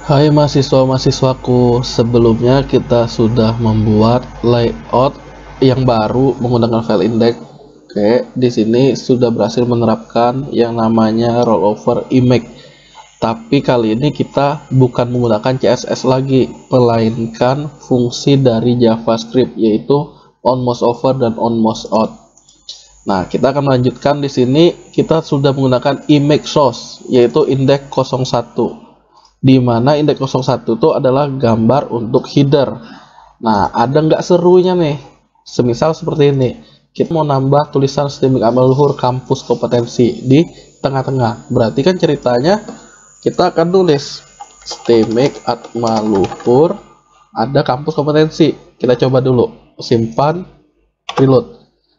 Hai mahasiswa-mahasiswaku, sebelumnya kita sudah membuat layout yang baru menggunakan file index. Oke, di sini sudah berhasil menerapkan yang namanya rollover image. Tapi kali ini kita bukan menggunakan CSS lagi, melainkan fungsi dari JavaScript yaitu onMouseOver dan onMouseOut. Nah, kita akan melanjutkan di sini. Kita sudah menggunakan image source yaitu index 01. Di mana indeks 01 itu adalah gambar untuk header. Nah, ada nggak serunya nih? Semisal seperti ini. Kita mau nambah tulisan STMIC Atmaluhur kampus kompetensi di tengah-tengah. Berarti kan ceritanya kita akan tulis STMIC Atmaluhur ada kampus kompetensi. Kita coba dulu. Simpan, reload.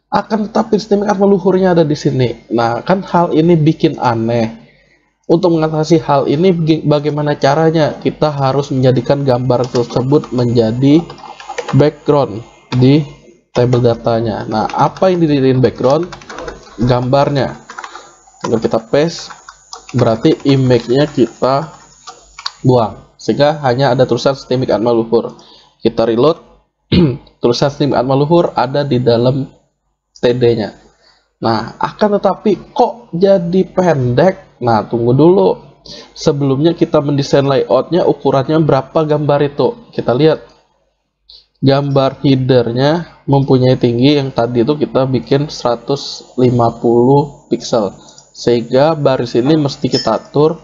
Akan tetapi STMIC Atmaluhurnya ada di sini. Nah, kan hal ini bikin aneh. Untuk mengatasi hal ini, bagaimana caranya? Kita harus menjadikan gambar tersebut menjadi background di tabel datanya. Nah, apa yang dijadiin background? Gambarnya. Kalau kita paste, berarti image-nya kita buang. Sehingga hanya ada tulisan STMIC Atmaluhur. Kita reload, tulisan STMIC Atmaluhur ada di dalam TD-nya. Nah, akan tetapi kok jadi pendek? Nah, tunggu dulu. Sebelumnya kita mendesain layoutnya, ukurannya berapa gambar itu? Kita lihat. Gambar headernya mempunyai tinggi yang tadi itu kita bikin 150 pixel. Sehingga baris ini mesti kita atur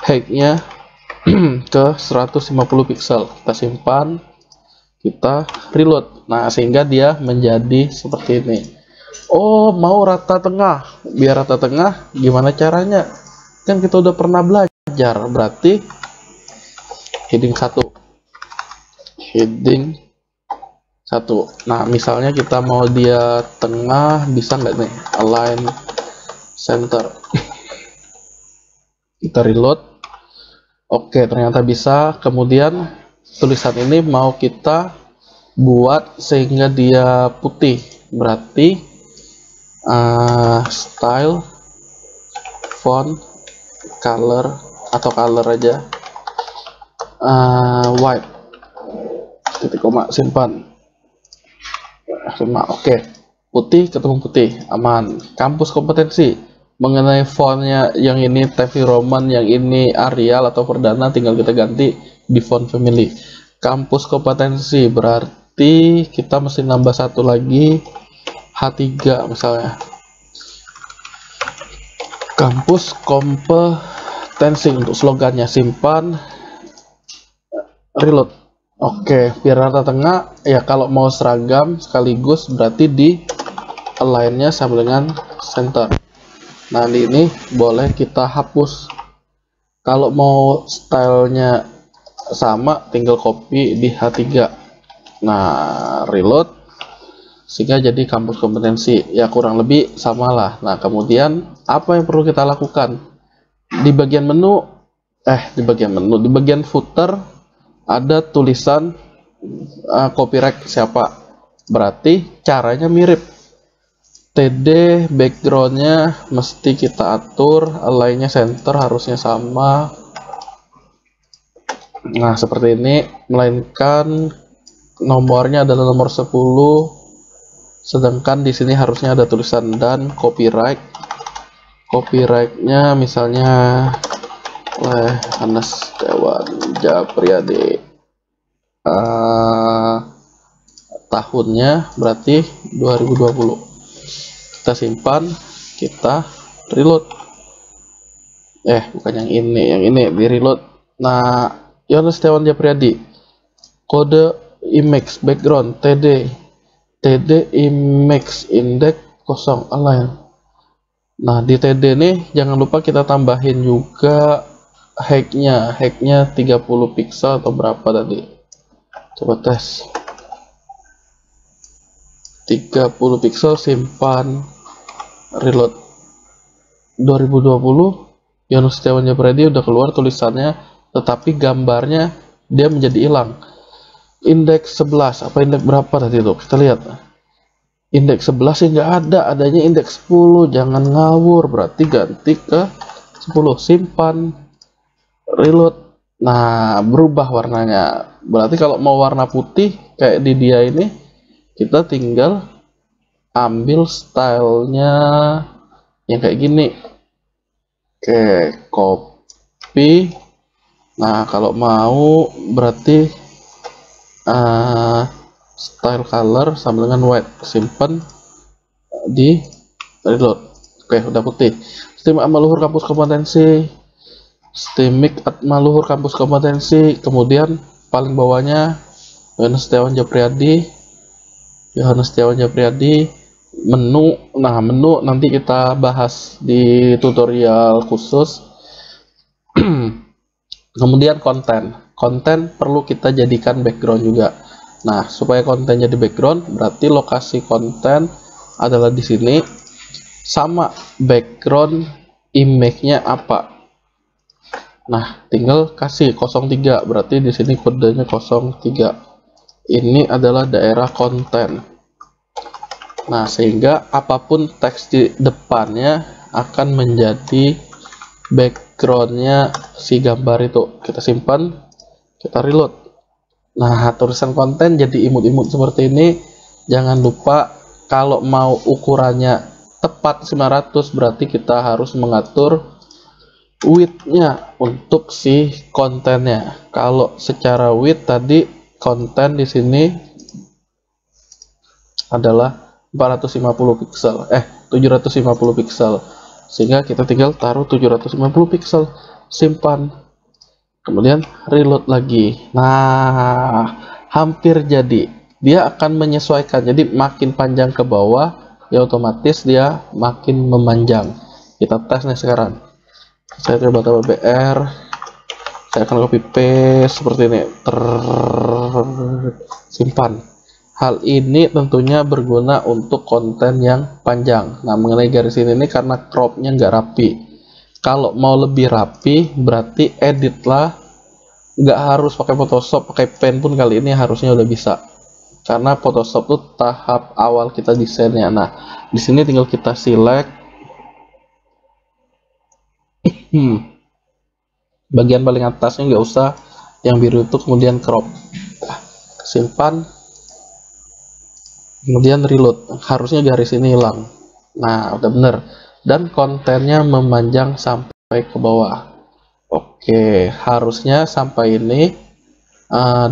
height-nya ke 150 pixel. Kita simpan, kita reload. Nah, sehingga dia menjadi seperti ini. Oh, mau rata tengah. Biar rata tengah, gimana caranya? Kan kita udah pernah belajar. Berarti heading 1. Heading 1. Nah, misalnya kita mau dia tengah, bisa nggak nih? Align center. Kita reload. Oke, ternyata bisa. Kemudian tulisan ini mau kita buat sehingga dia putih. Berarti style, font, color atau color aja, white, titik koma, simpan, oke, putih ketemu putih, aman. Kampus kompetensi, mengenai fontnya yang ini Times Roman, yang ini Arial atau Perdana, tinggal kita ganti di font family. Kampus kompetensi berarti kita mesti nambah satu lagi, H3 misalnya. Kampus kompetensi untuk slogannya, simpan, reload. Oke, biar rata tengah ya. Kalau mau seragam sekaligus berarti di align-nya sama dengan center. Nah, ini boleh kita hapus. Kalau mau stylenya sama, tinggal copy di H3. Nah, reload. Sehingga jadi kampus kompetensi ya, kurang lebih samalah. Nah, kemudian apa yang perlu kita lakukan di bagian menu, di bagian footer ada tulisan copyright siapa. Berarti caranya mirip. TD backgroundnya mesti kita atur, align-nya center harusnya sama. Nah, seperti ini, melainkan nomornya adalah nomor 10. Sedangkan di sini harusnya ada tulisan dan copyright. Copyright-nya misalnya oleh Anas Dewan Japriyadi. Tahunnya berarti 2020. Kita simpan, kita reload. Bukan yang ini di reload. Nah, Yohanes Dewan Japriyadi. Kode image background TD image index 0 align. Nah, di TD nih jangan lupa kita tambahin juga height-nya 30 pixel atau berapa tadi. Coba tes. 30 pixel, simpan, reload. 2020 Yohanes Setiawan Japriyadi udah keluar tulisannya, tetapi gambarnya dia menjadi hilang. Indeks 11, apa indeks berapa tadi itu? Kita lihat. Indeks 11 sih nggak ada, adanya indeks 10. Jangan ngawur, berarti ganti ke 10. Simpan, reload. Nah, berubah warnanya. Berarti kalau mau warna putih kayak di dia ini, kita tinggal ambil stylenya yang kayak gini. Oke, copy. Nah, kalau mau berarti style color sama dengan white, simpan di reload. Oke, udah putih. Steam Maluhur kampus kompetensi, Steamik Maluhur kampus kompetensi, kemudian paling bawahnya Yohanes Setiawan Japriyadi, menu. Nah, menu nanti kita bahas di tutorial khusus. Kemudian konten perlu kita jadikan background juga. Nah, supaya konten jadi background, berarti lokasi konten adalah di sini, sama background image-nya apa. Nah, tinggal kasih 03, berarti di sini kodenya 03. Ini adalah daerah konten. Nah, sehingga apapun teks di depannya akan menjadi backgroundnya si gambar itu. Kita simpan, kita reload. Nah, tulisan konten jadi imut-imut seperti ini. Jangan lupa kalau mau ukurannya tepat 900, berarti kita harus mengatur width-nya untuk si kontennya. Kalau secara width tadi konten di sini adalah 450 pixel, 750 pixel, sehingga kita tinggal taruh 750 pixel, simpan, kemudian reload lagi. Nah, hampir jadi. Dia akan menyesuaikan, jadi makin panjang ke bawah ya otomatis dia makin memanjang. Kita tes nih sekarang. Saya coba tambah BR, saya akan copy paste seperti ini, simpan. Hal ini tentunya berguna untuk konten yang panjang. Nah, mengenai garis ini karena cropnya nggak rapi. Kalau mau lebih rapi, berarti editlah. Nggak harus pakai Photoshop, pakai pen pun kali ini harusnya udah bisa. Karena Photoshop tuh tahap awal kita desainnya. Nah, di sini tinggal kita select bagian paling atasnya, nggak usah yang biru itu, kemudian crop. Nah, simpan. Kemudian reload, harusnya garis ini hilang. Nah, udah bener, dan kontennya memanjang sampai ke bawah. Oke, harusnya sampai ini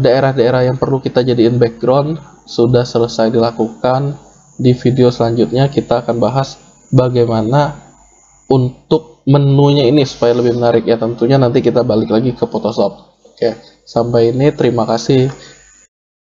daerah-daerah yang perlu kita jadiin background sudah selesai dilakukan. Di video selanjutnya kita akan bahas bagaimana untuk menunya ini supaya lebih menarik ya. Tentunya nanti kita balik lagi ke Photoshop. Oke, sampai ini terima kasih.